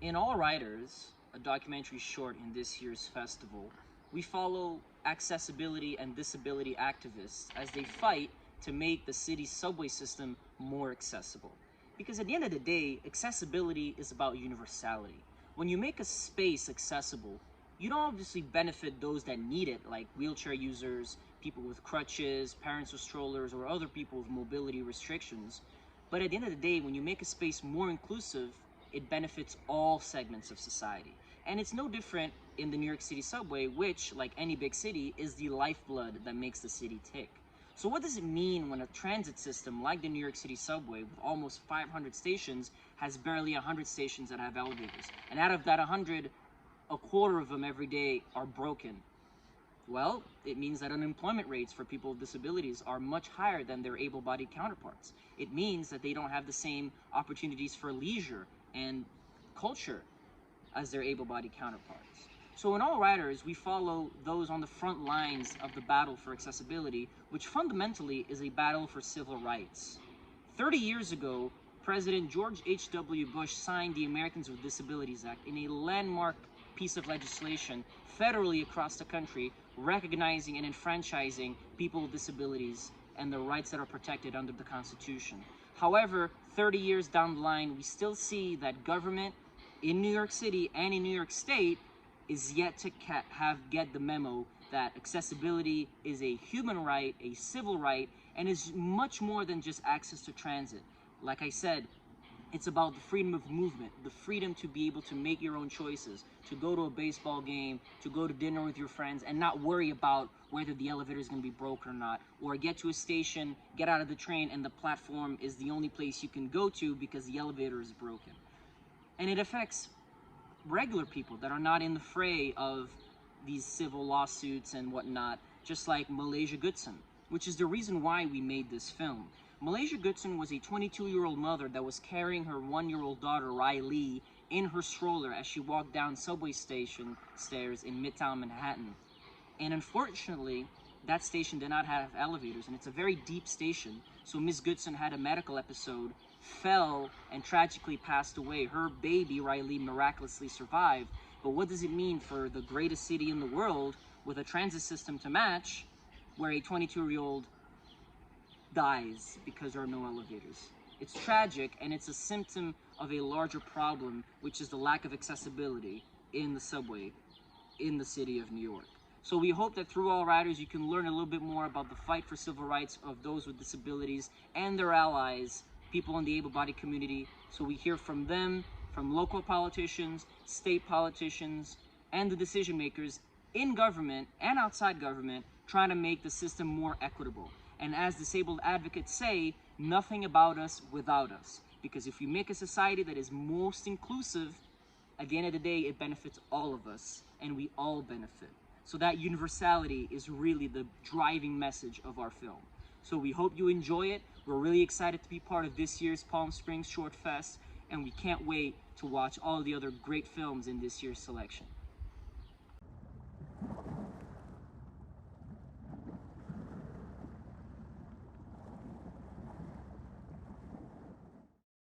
In All Riders, a documentary short in this year's festival, we follow accessibility and disability activists as they fight to make the city's subway system more accessible. Because at the end of the day, accessibility is about universality. When you make a space accessible, you don't obviously benefit those that need it, like wheelchair users, people with crutches, parents with strollers, or other people with mobility restrictions. But at the end of the day, when you make a space more inclusive, it benefits all segments of society. And it's no different in the New York City subway, which, like any big city, is the lifeblood that makes the city tick. So what does it mean when a transit system like the New York City subway, with almost 500 stations, has barely 100 stations that have elevators? And out of that 100, a quarter of them every day are broken. Well, it means that unemployment rates for people with disabilities are much higher than their able-bodied counterparts. It means that they don't have the same opportunities for leisure and culture as their able-bodied counterparts. So in All Riders, we follow those on the front lines of the battle for accessibility, which fundamentally is a battle for civil rights. 30 years ago, President George H.W. Bush signed the Americans with Disabilities Act in a landmark piece of legislation federally across the country, recognizing and enfranchising people with disabilities and the rights that are protected under the Constitution. However, 30 years down the line, we still see that government in New York City and in New York State is yet to get the memo that accessibility is a human right, a civil right, and is much more than just access to transit. Like I said, it's about the freedom of movement, the freedom to be able to make your own choices, to go to a baseball game, to go to dinner with your friends, and not worry about whether the elevator is going to be broken or not, or get to a station, get out of the train, and the platform is the only place you can go to because the elevator is broken. And it affects regular people that are not in the fray of these civil lawsuits and whatnot, just like Malaysia Goodson, which is the reason why we made this film. Malaysia Goodson was a 22-year-old mother that was carrying her 1-year-old daughter, Riley, in her stroller as she walked down subway station stairs in Midtown Manhattan. And unfortunately, that station did not have elevators, and it's a very deep station. So Miss Goodson had a medical episode, fell, and tragically passed away. Her baby, Riley, miraculously survived. But what does it mean for the greatest city in the world with a transit system to match, where a 22-year-old dies because there are no elevators? It's tragic, and it's a symptom of a larger problem, which is the lack of accessibility in the subway in the city of New York. So we hope that through All Riders, you can learn a little bit more about the fight for civil rights of those with disabilities and their allies, people in the able-bodied community. So we hear from them, from local politicians, state politicians, and the decision makers in government and outside government, trying to make the system more equitable. And as disabled advocates say, nothing about us without us. Because if we make a society that is most inclusive, at the end of the day, it benefits all of us, and we all benefit. So that universality is really the driving message of our film. So we hope you enjoy it. We're really excited to be part of this year's Palm Springs Short Fest, and we can't wait to watch all the other great films in this year's selection.